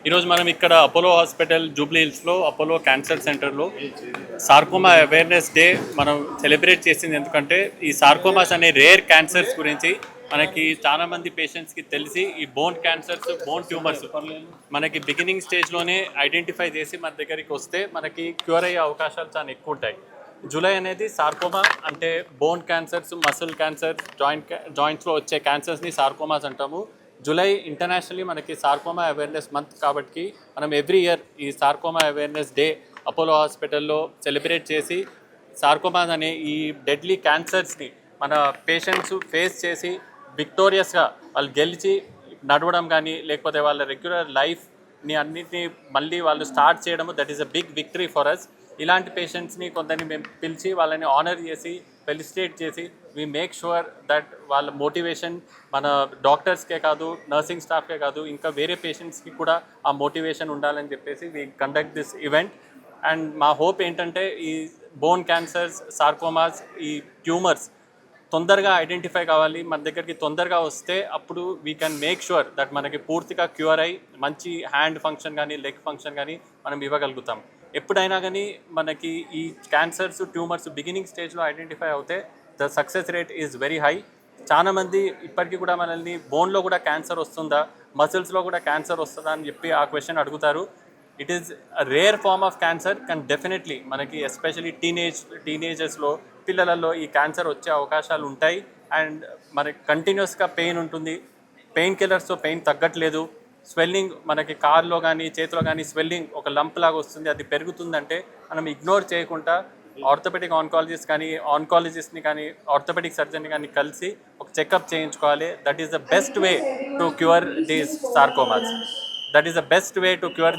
ఈరోజు మనం ఇక్కడ అపోలో హాస్పిటల్ జూబ్లీ హిల్స్లో అపోలో క్యాన్సర్ సెంటర్లో సార్కోమా అవేర్నెస్ డే మనం సెలబ్రేట్ చేసింది. ఎందుకంటే ఈ సార్కోమాస్ అనే రేర్ క్యాన్సర్స్ గురించి మనకి చాలా మంది పేషెంట్స్కి తెలిసి ఈ బోన్ క్యాన్సర్స్, బోన్ ట్యూమర్స్ మనకి బిగినింగ్ స్టేజ్లోనే ఐడెంటిఫై చేసి మన దగ్గరికి వస్తే మనకి క్యూర్ అయ్యే అవకాశాలు చాలా ఎక్కువ ఉంటాయి. జూలై అనేది సార్కోమా అంటే బోన్ క్యాన్సర్స్, మసిల్ క్యాన్సర్, జాయింట్స్లో వచ్చే క్యాన్సర్స్ని సార్కోమాస్ అంటాము. జూలై ఇంటర్నేషనల్లీ మనకి సార్కోమా అవేర్నెస్ మంత్ కాబట్టి మనం ఎవ్రీ ఇయర్ ఈ సార్కోమా అవేర్నెస్ డే అపోలో హాస్పిటల్లో సెలబ్రేట్ చేసి సార్కోమాస్ అనే ఈ డెడ్లీ క్యాన్సర్స్ని మన పేషెంట్స్ ఫేస్ చేసి విక్టోరియస్గా వాళ్ళు గెలిచి నడవడం కానీ లేకపోతే వాళ్ళ రెగ్యులర్ లైఫ్ని అన్నిటినీ మళ్ళీ వాళ్ళు స్టార్ట్ చేయడము, that is a big victory for us. ఇలాంటి పేషెంట్స్ని కొందరిని మేము పిలిచి వాళ్ళని ఆనర్ చేసి ఫెలిసిటేట్ చేసి వీ మేక్ షూర్ దట్ వాళ్ళ మోటివేషన్ మన డాక్టర్స్కే కాదు, నర్సింగ్ స్టాఫ్కే కాదు, ఇంకా వేరే పేషెంట్స్కి కూడా ఆ మోటివేషన్ ఉండాలని చెప్పేసి we conduct this event. And మా హోప్ ఏంటంటే ఈ బోన్ క్యాన్సర్స్, సార్కోమాస్, ఈ ట్యూమర్స్ తొందరగా ఐడెంటిఫై కావాలి, మన దగ్గరికి తొందరగా వస్తే అప్పుడు we can make sure that మనకి పూర్తిగా క్యూర్ అయ్యి మంచి హ్యాండ్ ఫంక్షన్ కానీ లెగ్ ఫంక్షన్ కానీ మనం ఇవ్వగలుగుతాం. ఎప్పుడైనా కానీ మనకి ఈ క్యాన్సర్స్, ట్యూమర్స్ బిగినింగ్ స్టేజ్లో ఐడెంటిఫై అవుతే the success rate is very high. చాలామంది ఇప్పటికీ కూడా మనల్ని బోన్లో కూడా క్యాన్సర్ వస్తుందా, మసిల్స్లో కూడా క్యాన్సర్ వస్తుందా అని చెప్పి ఆ క్వశ్చన్ అడుగుతారు. It is rare form of cancer, కానీ డెఫినెట్లీ మనకి ఎస్పెషలీ టీనేజర్స్లో పిల్లలలో ఈ క్యాన్సర్ వచ్చే అవకాశాలు ఉంటాయి. అండ్ మనకి కంటిన్యూస్గా పెయిన్ ఉంటుంది, పెయిన్ కిల్లర్స్తో పెయిన్ తగ్గట్లేదు, స్వెల్లింగ్ మనకి కాళ్ళలో కానీ చేతిలో కానీ స్వెల్లింగ్ ఒక లంప్ లాగా వస్తుంది, అది పెరుగుతుందంటే మనం ఇగ్నోర్ చేయకుండా ఆర్థోపెడిక్ ఆన్కాలజిస్ట్ని కానీ ఆర్థోపెడిక్ సర్జన్ని కానీ కలిసి ఒక చెకప్ చేయించుకోవాలి. That is the best way to cure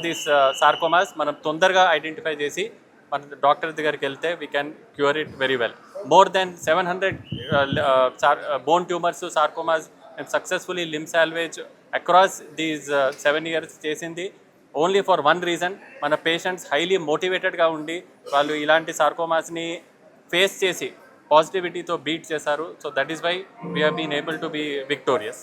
these sarcomas. మనం తొందరగా ఐడెంటిఫై చేసి మన డాక్టర్ దగ్గరికి వెళ్తే we can cure it very well. More than 700 bone tumours, sarcomas and successfully limb salvage across these 7 years చేసింది ఓన్లీ ఫర్ వన్ రీజన్. మన patients highly మోటివేటెడ్గా ఉండి వాళ్ళు ఇలాంటి సార్కోమాస్ని ఫేస్ చేసి పాజిటివిటీతో బీట్ చేశారు. So that is why we have been able to be victorious.